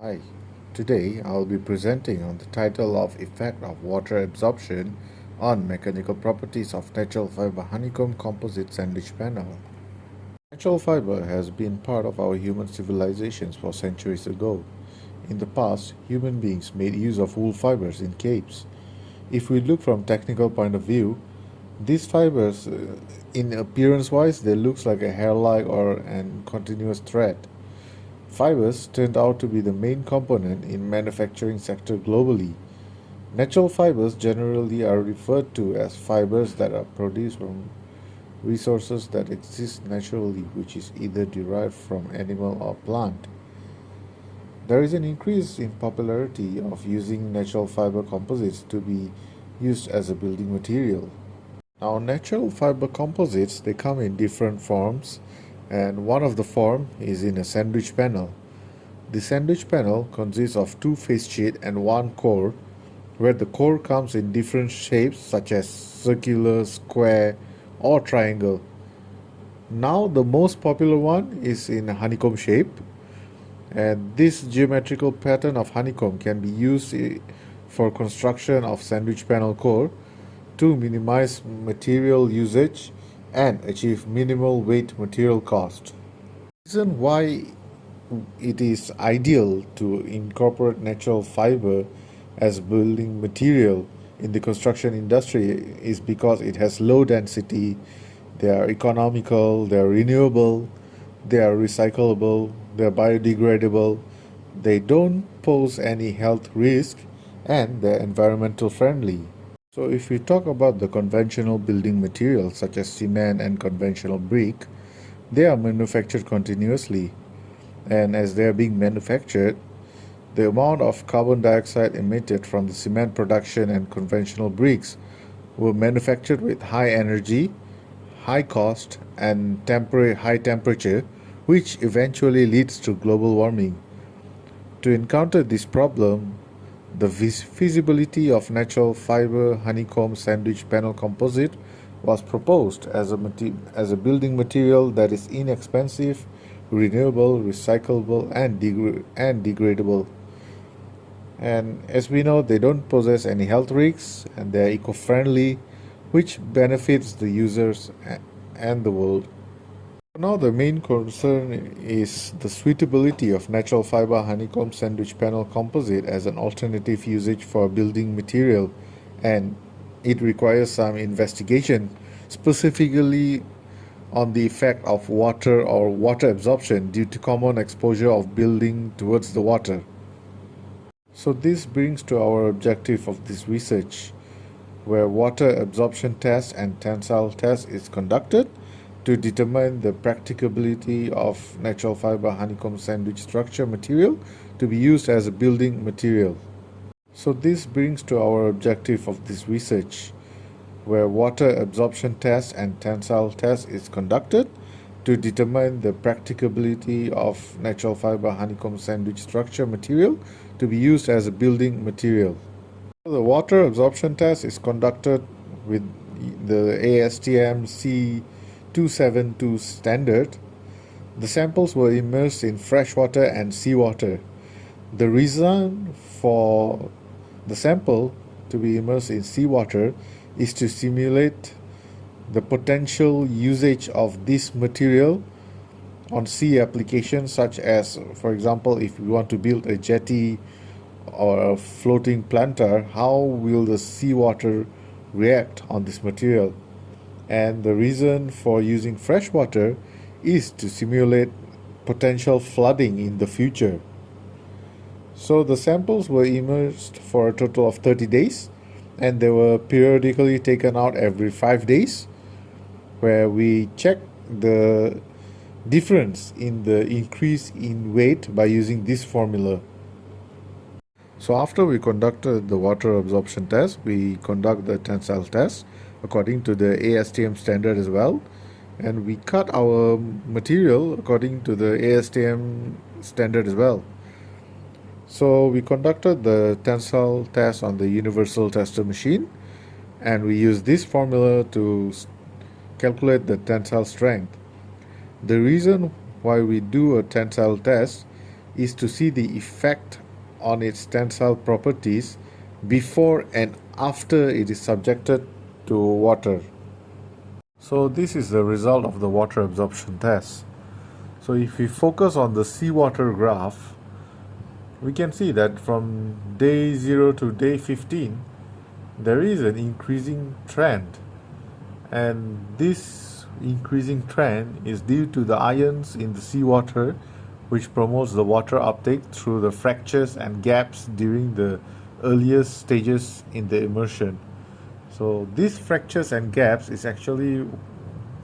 Hi, today I'll be presenting on the title of Effect of Water Absorption on Mechanical Properties of Natural Fiber Honeycomb Composite Sandwich Panel. Natural fiber has been part of our human civilizations for centuries ago. In the past, human beings made use of wool fibers in capes. If we look from technical point of view, these fibers, in appearance-wise, they looks like a hair-like or an continuous thread. Fibers turned out to be the main component in manufacturing sector globally. Natural fibers generally are referred to as fibers that are produced from resources that exist naturally, which is either derived from animal or plant. There is an increase in popularity of using natural fiber composites to be used as a building material. Now, natural fiber composites, they come in different forms, and one of the form is in a sandwich panel. The sandwich panel consists of two face sheet and one core, where the core comes in different shapes such as circular, square, or triangle. Now the most popular one is in a honeycomb shape, and this geometrical pattern of honeycomb can be used for construction of sandwich panel core to minimize material usage and achieve minimal weight material cost. The reason why it is ideal to incorporate natural fiber as building material in the construction industry is because it has low density, they are economical, they are renewable, they are recyclable, they are biodegradable, they don't pose any health risk, and they're environmental friendly. So if we talk about the conventional building materials such as cement and conventional brick, they are manufactured continuously, and as they are being manufactured, the amount of carbon dioxide emitted from the cement production and conventional bricks were manufactured with high energy, high cost, and high temperature, which eventually leads to global warming. To encounter this problem, the feasibility of natural fiber honeycomb sandwich panel composite was proposed as a building material that is inexpensive, renewable, recyclable, and degradable. And as we know, they don't possess any health risks and they're eco-friendly, which benefits the users and the world. Now the main concern is the suitability of natural fiber honeycomb sandwich panel composite as an alternative usage for building material, and it requires some investigation, specifically on the effect of water or water absorption due to common exposure of building towards the water. So this brings to our objective of this research, where water absorption test and tensile test is conducted to determine the practicability of natural fiber honeycomb sandwich structure material to be used as a building material. So this brings to our objective of this research, where water absorption test and tensile test is conducted to determine the practicability of natural fiber honeycomb sandwich structure material to be used as a building material. The water absorption test is conducted with the ASTM C272 standard. The samples were immersed in fresh water and seawater. The reason for the sample to be immersed in seawater is to simulate the potential usage of this material on sea applications, such as, for example, if we want to build a jetty or a floating planter, how will the seawater react on this material? And the reason for using fresh water is to simulate potential flooding in the future. So the samples were immersed for a total of 30 days, and they were periodically taken out every 5 days, where we check the difference in the increase in weight by using this formula. So after we conducted the water absorption test, we conduct the tensile test according to the ASTM standard as well, and we cut our material according to the ASTM standard as well. So we conducted the tensile test on the universal tester machine, and we use this formula to calculate the tensile strength. The reason why we do a tensile test is to see the effect on its tensile properties before and after it is subjected to water. So this is the result of the water absorption test. So if we focus on the seawater graph, we can see that from day 0 to day 15, there is an increasing trend. And this increasing trend is due to the ions in the seawater, which promotes the water uptake through the fractures and gaps during the earliest stages in the immersion. So these fractures and gaps is actually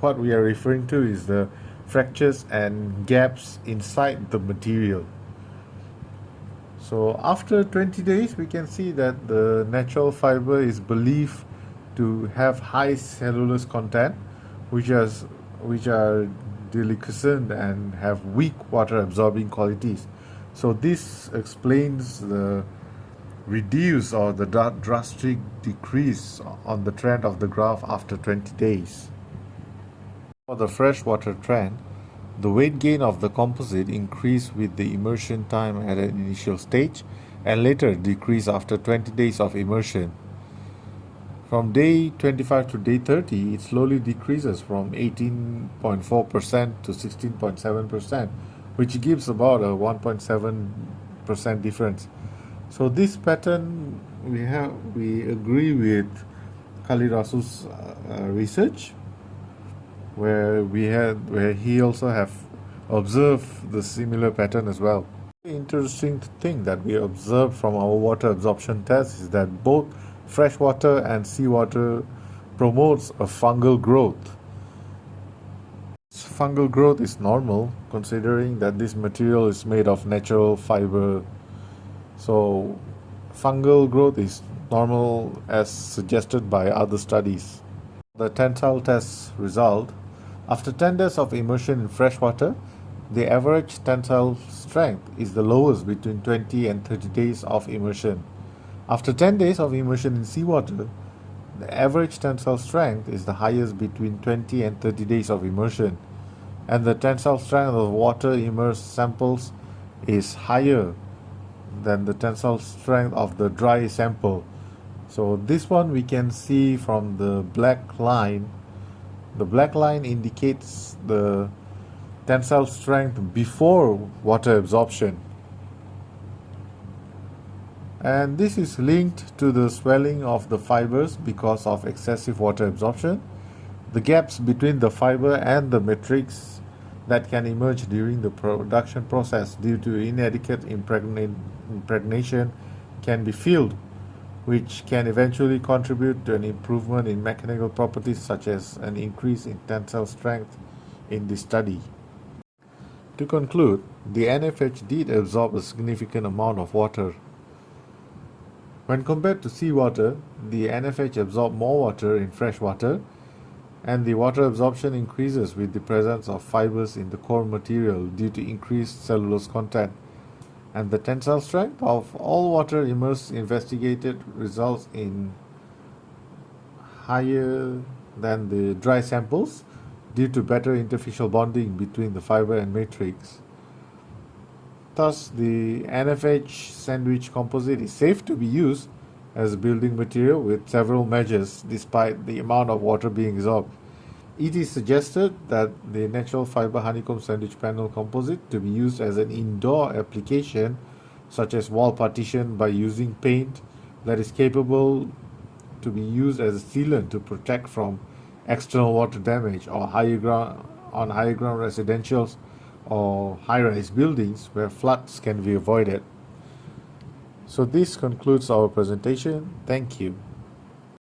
what we are referring to is the fractures and gaps inside the material. So after 20 days, we can see that the natural fiber is believed to have high cellulose content, which are deliquescent and have weak water absorbing qualities. So this explains the reduce or the drastic decrease on the trend of the graph after 20 days. For the freshwater trend, the weight gain of the composite increased with the immersion time at an initial stage and later decreased after 20 days of immersion. From day 25 to day 30, it slowly decreases from 18.4% to 16.7%, which gives about a 1.7% difference. So this pattern we agree with Khalid Rasul's research, where he also have observed the similar pattern as well. The interesting thing that we observed from our water absorption test is that both freshwater and seawater promotes a fungal growth. Fungal growth is normal considering that this material is made of natural fiber. So fungal growth is normal as suggested by other studies. The tensile test result: after 10 days of immersion in freshwater, the average tensile strength is the lowest between 20 and 30 days of immersion. After 10 days of immersion in seawater, the average tensile strength is the highest between 20 and 30 days of immersion, and the tensile strength of water immersed samples is higher than the tensile strength of the dry sample. So this one we can see from the black line. The black line indicates the tensile strength before water absorption. And this is linked to the swelling of the fibers because of excessive water absorption, the gaps between the fiber and the matrix that can emerge during the production process due to inadequate impregnation can be filled, which can eventually contribute to an improvement in mechanical properties such as an increase in tensile strength in this study. To conclude, the NFH did absorb a significant amount of water. When compared to seawater, the NFH absorbed more water in freshwater, and the water absorption increases with the presence of fibers in the core material due to increased cellulose content. And the tensile strength of all water immersed investigated results in higher than the dry samples due to better interfacial bonding between the fiber and matrix. Thus, the NFH sandwich composite is safe to be used as a building material with several measures despite the amount of water being absorbed. It is suggested that the natural fiber honeycomb sandwich panel composite to be used as an indoor application such as wall partition by using paint that is capable to be used as a sealant to protect from external water damage or higher ground residentials or high-rise buildings where floods can be avoided. So this concludes our presentation. Thank you.